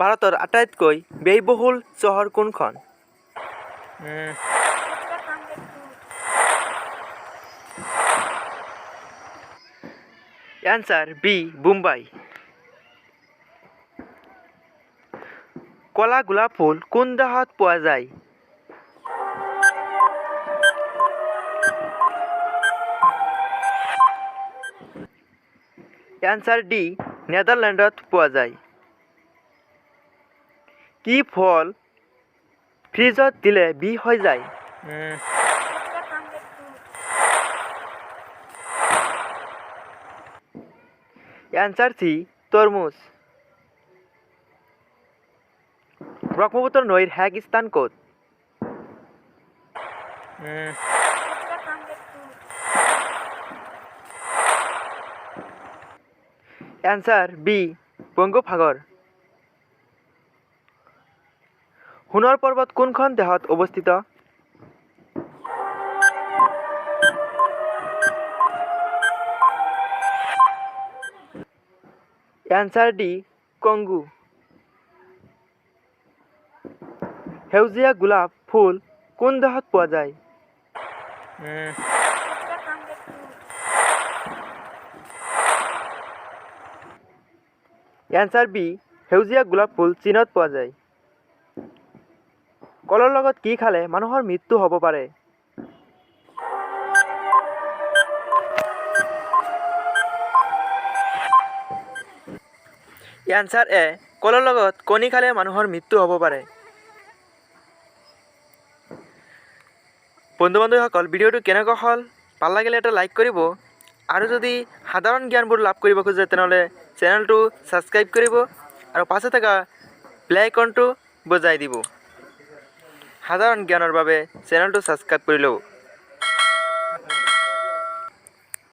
ভাৰতৰ আটাইতকৈ ব্যয়বহুল চহৰ কোনখন? Answer b Mumbai. কলা গোলাপ ফুল কোন দেশত পোৱা যায়? এনসার ডি নেদারল্যান্ডত পোৱা যায়। কি ফল ফ্ৰিজত দিলে বিষ হৈ যায়? এনসার সি তৰমুজ। ব্ৰহ্মপুত্ৰ নৈৰ শেষ স্থান ক'ত? Answer B Bangopsagar. সোণৰ পৰ্বত কোনখন দেশত অৱস্থিত? Answer D Congo. সেউজীয়া গোলাপ ফুল কোন দেশত পোৱা যায়? এনসার বি সেউজীয়া গোলাপ ফুল চীনত পোৱা যায়। কলৰ লগত কি খালে মানুহৰ মৃত্যু হ'ব পাৰে? এনসার এ কলৰ লগত কণী খালে মানুহৰ মৃত্যু হ'ব পাৰে। বন্ধু বান্ধৱীসকল, ভিডিঅ'টো কেনেকুৱা হ'ল ভাল লাগিলে এটা লাইক কৰিব, আৰু যদি সাধাৰণ জ্ঞানবোৰ লাভ কৰিব খোজে তেনেহ'লে চেনেলটো ছাবস্ক্ৰাইব কৰিব আৰু পাছে থকা বেল আইকনটো বজাই দিব। সাধাৰণ জ্ঞানৰ বাবে চেনেলটো ছাবস্ক্ৰাইব কৰি ল'ব।